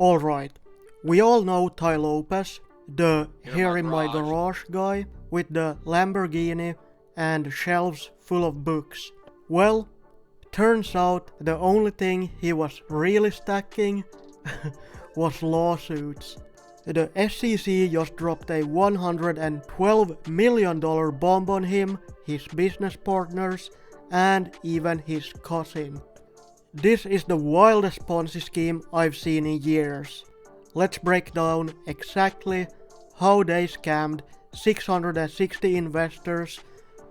Alright, we all know Tai Lopez, the Here in my garage guy with the Lamborghini and shelves full of books. Well, turns out the only thing he was really stacking was lawsuits. The SEC just dropped a $112 million bomb on him, his business partners, and even his cousin. This is the wildest Ponzi scheme I've seen in years. Let's break down exactly how they scammed 660 investors,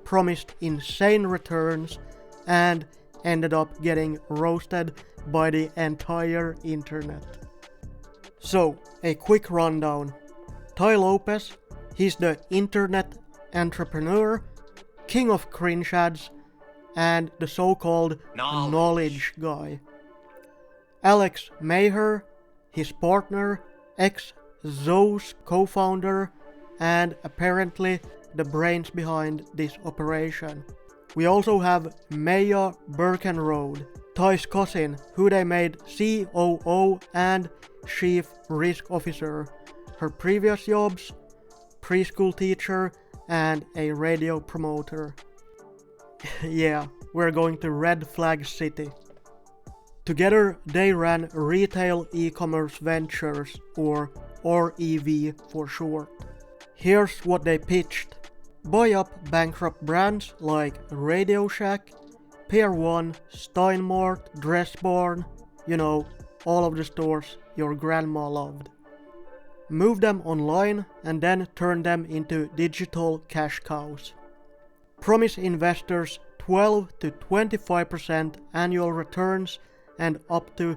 promised insane returns, and ended up getting roasted by the entire internet. So, a quick rundown. Tai Lopez, he's the internet entrepreneur, king of cringe ads, and the so-called knowledge guy. Alex Mehr, his partner, ex-Zoe's co-founder, and apparently the brains behind this operation. We also have Mehr Burkenroad, Tai's cousin, who they made COO and Chief Risk Officer. Her previous jobs, preschool teacher and a radio promoter. Yeah, we're going to Red Flag City. Together they ran Retail E-commerce Ventures, or REV for short. Here's what they pitched. Buy up bankrupt brands like RadioShack, Pier 1, Stein Mart, Dress Barn, you know, all of the stores your grandma loved. Move them online and then turn them into digital cash cows. Promise investors 12 to 25% annual returns and up to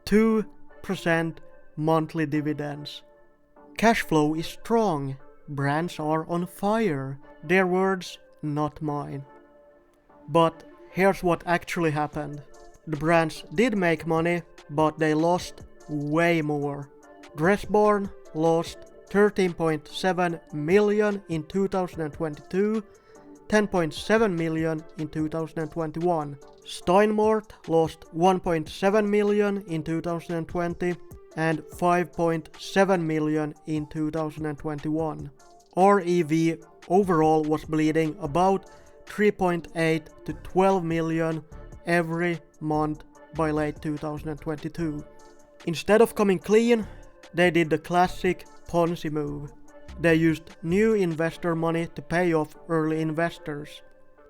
2% monthly dividends. Cash flow is strong. Brands are on fire. Their words, not mine. But here's what actually happened. The brands did make money, but they lost way more. Dress Barn lost $13.7 million in 2022, $10.7 million in 2021. Stein Mart lost $1.7 million in 2020 and $5.7 million in 2021. REV overall was bleeding about $3.8 to $12 million every month by late 2022. Instead of coming clean, they did the classic Ponzi move. They used new investor money to pay off early investors.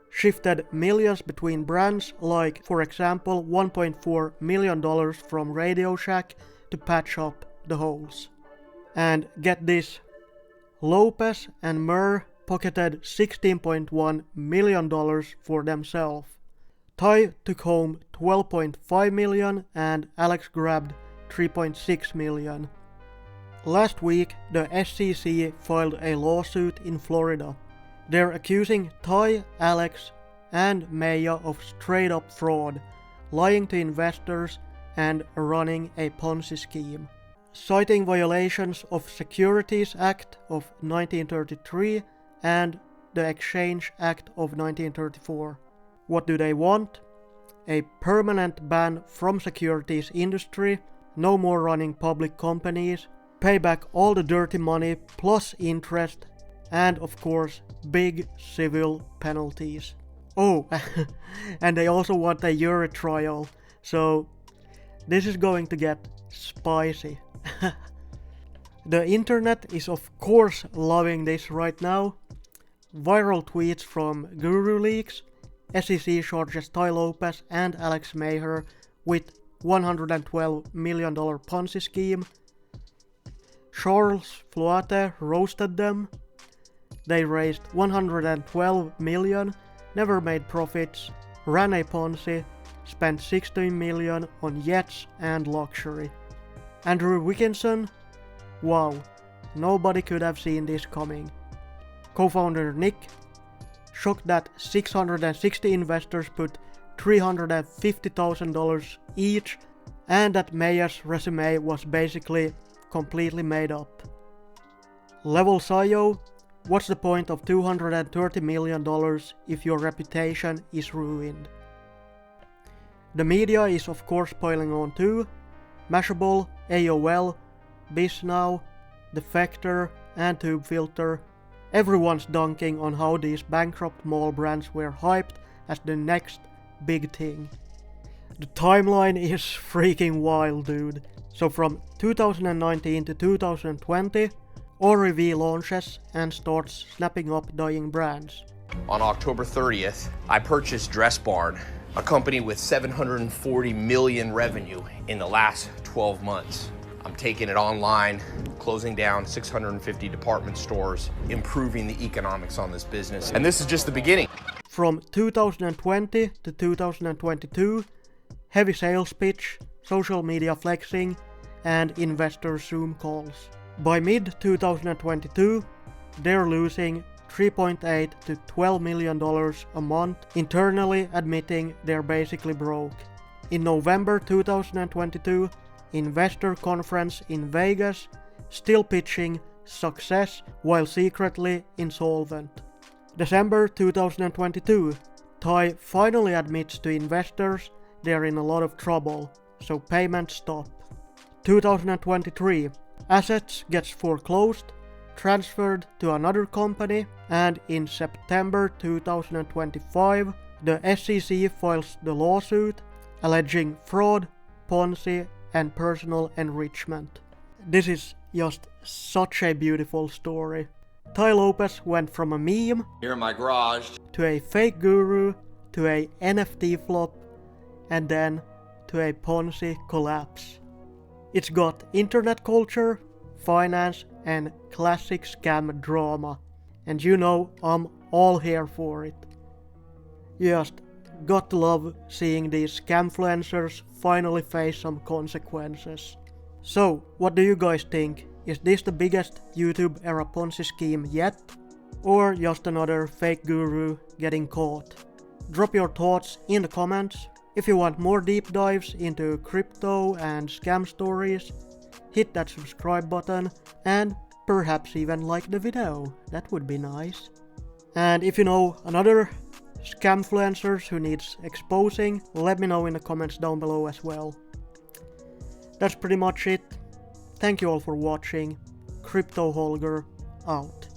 Shifted millions between brands, like for example $1.4 million from RadioShack to patch up the holes. And get this, Lopez and Mehr pocketed $16.1 million for themselves. Tai took home $12.5 million and Alex grabbed $3.6 million. Last week, the SEC filed a lawsuit in Florida. They're accusing Tai, Alex, and Mehr of straight-up fraud, lying to investors, and running a Ponzi scheme. Citing violations of Securities Act of 1933 and the Exchange Act of 1934. What do they want? A permanent ban from securities industry, no more running public companies, pay back all the dirty money plus interest, and of course big civil penalties. Oh, and they also want a jury trial, so this is going to get spicy. The internet is of course loving this right now. Viral tweets from Guru Leaks, SEC charges Tai Lopez and Alex Mehr with $112 million Ponzi scheme. Charles Floate roasted them. They raised $112 million, never made profits, ran a Ponzi, spent $16 million on yachts and luxury. Andrew Wilkinson? Wow, nobody could have seen this coming. Co-founder Nick? Shocked that 660 investors put $350,000 each, and that Meier's resume was basically completely made up. Level Sayo, what's the point of $230 million if your reputation is ruined? The media is of course piling on too. Mashable, AOL, BizNow, Defector, and TubeFilter, everyone's dunking on how these bankrupt mall brands were hyped as the next big thing. The timeline is freaking wild, dude. So from 2019 to 2020, ORV launches and starts snapping up dying brands. On October 30th, I purchased Dress Barn, a company with $740 million revenue in the last 12 months. I'm taking it online, closing down 650 department stores, improving the economics on this business. And this is just the beginning. From 2020 to 2022, heavy sales pitch, social media flexing, and investor Zoom calls. By mid-2022, they're losing $3.8 to $12 million a month, internally admitting they're basically broke. In November 2022, investor conference in Vegas, still pitching success while secretly insolvent. December 2022, Tai finally admits to investors they're in a lot of trouble, so payments stop. 2023, assets gets foreclosed, transferred to another company, and in September 2025, the SEC files the lawsuit alleging fraud, Ponzi, and personal enrichment. This is just such a beautiful story. Tai Lopez went from a meme Here in my garage to a fake guru to a NFT flop and then to a Ponzi collapse. It's got internet culture, finance, and classic scam drama, and you know I'm all here for it. Just got to love seeing these scamfluencers finally face some consequences. So, what do you guys think? Is this the biggest YouTube era Ponzi scheme yet? Or just another fake guru getting caught? Drop your thoughts in the comments. If you want more deep dives into crypto and scam stories, hit that subscribe button and perhaps even like the video, that would be nice. And if you know another scamfluencers who needs exposing, let me know in the comments down below as well. That's pretty much it. Thank you all for watching. Crypto Holger out.